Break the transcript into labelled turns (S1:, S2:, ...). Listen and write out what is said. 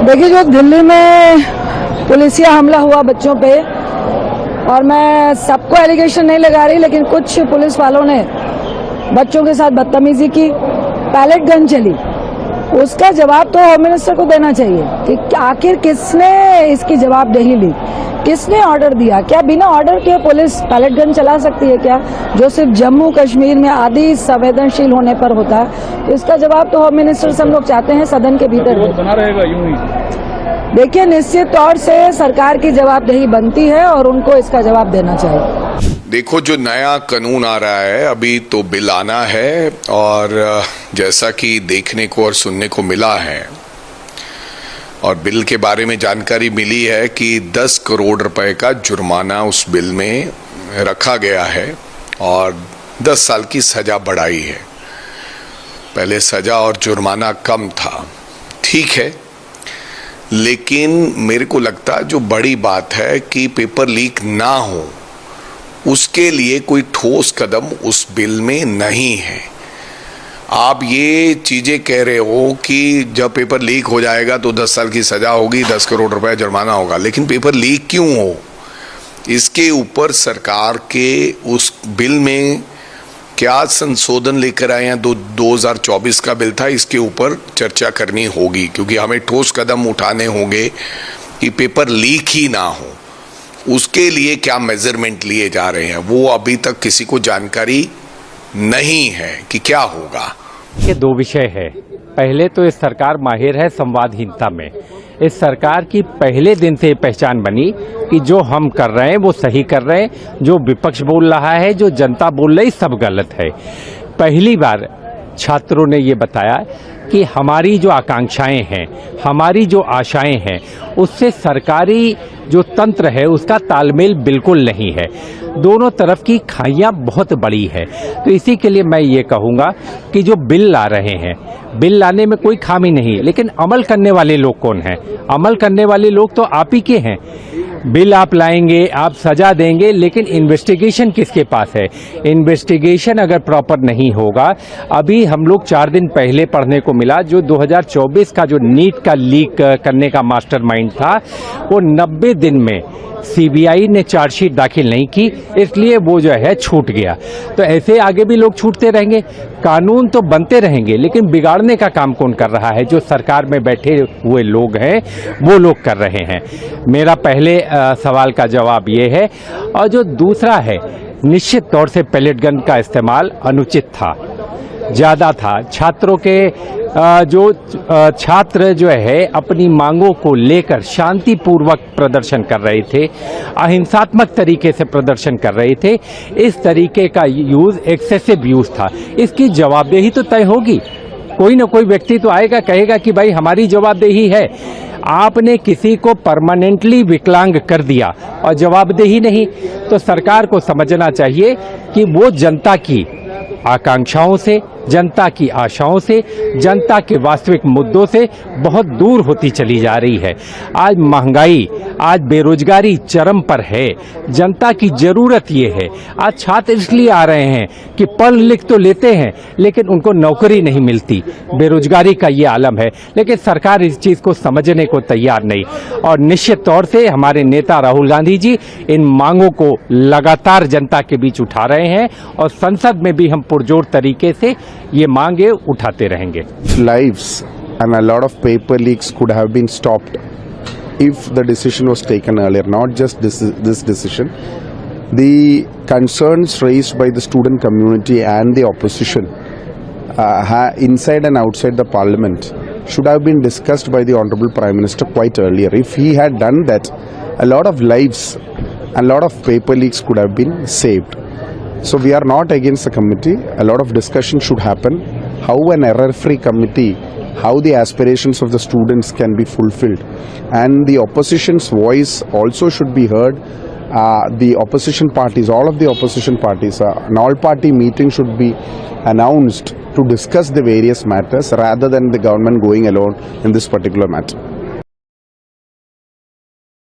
S1: देखिए, जो दिल्ली में पुलिसिया हमला हुआ बच्चों पे, और मैं सबको एलिगेशन नहीं लगा रही, लेकिन कुछ पुलिस वालों ने बच्चों के साथ बदतमीजी की, पैलेट गन चली, उसका जवाब तो होम मिनिस्टर को देना चाहिए कि आखिर किसने इसकी जवाबदेही ली, किसने ऑर्डर दिया। क्या बिना ऑर्डर के पुलिस पैलेट गन चला सकती है क्या, जो सिर्फ जम्मू कश्मीर में आदि संवेदनशील होने पर होता है? इसका जवाब तो होम मिनिस्टर से हम लोग चाहते हैं सदन के भीतर
S2: बना रहेगा यूं ही।
S1: देखिए, निश्चित तौर से सरकार की जवाबदेही बनती है और उनको इसका जवाब देना चाहिए।
S3: देखो, जो नया कानून आ रहा है, अभी तो बिल आना है, और जैसा कि देखने को और सुनने को मिला है और बिल के बारे में जानकारी मिली है कि 10 करोड़ रुपए का जुर्माना उस बिल में रखा गया है और 10 साल की सजा बढ़ाई है। पहले सजा और जुर्माना कम था, ठीक है, लेकिन मेरे को लगता जो बड़ी बात है कि पेपर लीक ना हो, उसके लिए कोई ठोस कदम उस बिल में नहीं है। आप ये चीजें कह रहे हो कि जब पेपर लीक हो जाएगा तो 10 साल की सजा होगी, 10 करोड़ रुपए जुर्माना होगा, लेकिन पेपर लीक क्यों हो, इसके ऊपर सरकार के उस बिल में क्या संशोधन लेकर आए हैं। 2024 का बिल था, इसके ऊपर चर्चा करनी होगी, क्योंकि हमें ठोस कदम उठाने होंगे कि पेपर लीक ही ना हो। उसके लिए क्या मेजरमेंट लिए जा रहे हैं, वो अभी तक किसी को जानकारी नहीं है कि क्या होगा।
S4: ये दो विषय है। पहले तो इस सरकार माहिर है संवादहीनता में। इस सरकार की पहले दिन से पहचान बनी कि जो हम कर रहे हैं वो सही कर रहे हैं, जो विपक्ष बोल रहा है, जो जनता बोल रही, सब गलत है। पहली बार छात्रों ने ये बताया कि हमारी जो आकांक्षाएं हैं, हमारी जो आशाएं हैं, उससे सरकारी जो तंत्र है उसका तालमेल बिल्कुल नहीं है। दोनों तरफ की खाइयां बहुत बड़ी है। तो इसी के लिए मैं ये कहूँगा कि जो बिल ला रहे हैं, बिल लाने में कोई खामी नहीं, लेकिन अमल करने वाले लोग कौन हैं? अमल करने वाले लोग तो आप ही के हैं। बिल आप लाएंगे, आप सजा देंगे, लेकिन इन्वेस्टिगेशन किसके पास है? इन्वेस्टिगेशन अगर प्रॉपर नहीं होगा, अभी हम लोग 4 दिन पहले पढ़ने को मिला, जो 2024 का जो नीट का लीक करने का मास्टरमाइंड था, वो 90 दिन में सीबीआई ने चार्जशीट दाखिल नहीं की, इसलिए वो जो है छूट गया। तो ऐसे आगे भी लोग छूटते रहेंगे। कानून तो बनते रहेंगे, लेकिन बिगाड़ने का काम कौन कर रहा है? जो सरकार में बैठे हुए लोग हैं, वो लोग कर रहे हैं। मेरा पहले सवाल का जवाब ये है। और जो दूसरा है, निश्चित तौर से पैलेट गन का इस्तेमाल अनुचित था, ज़्यादा था। छात्रों के छात्र जो है अपनी मांगों को लेकर शांतिपूर्वक प्रदर्शन कर रहे थे, अहिंसात्मक तरीके से प्रदर्शन कर रहे थे। इस तरीके का यूज एक्सेसिव यूज था। इसकी जवाबदेही तो तय होगी। कोई न कोई व्यक्ति तो आएगा, कहेगा कि भाई हमारी जवाबदेही है। आपने किसी को परमानेंटली विकलांग कर दिया और जवाबदेही नहीं, तो सरकार को समझना चाहिए कि वो जनता की आकांक्षाओं से, जनता की आशाओं से, जनता के वास्तविक मुद्दों से बहुत दूर होती चली जा रही है। आज महंगाई, आज बेरोजगारी चरम पर है। जनता की जरूरत ये है। आज छात्र इसलिए आ रहे हैं कि पढ़ लिख तो लेते हैं, लेकिन उनको नौकरी नहीं मिलती। बेरोजगारी का ये आलम है, लेकिन सरकार इस चीज को समझने को तैयार नहीं। और निश्चित तौर से हमारे नेता राहुल गांधी जी इन मांगों को लगातार जनता के बीच उठा रहे हैं, और संसद में भी हम पुरजोर तरीके से ये मांगे उठाते रहेंगे।
S5: Lives and a lot of paper leaks could have been stopped if the decision was taken earlier, not just this decision. The concerns raised by the student community and the opposition inside and outside the parliament should have been discussed by the Honorable Prime Minister quite earlier. If he had done that, a lot of lives, a lot of paper leaks could have been saved. So we are not against the committee. A lot of discussion should happen. How an error-free committee, how the aspirations of the students can be fulfilled, and the opposition's voice also should be heard. The opposition parties, all of the opposition parties, an all-party meeting should be announced to discuss the various matters rather than the government going alone in this particular matter.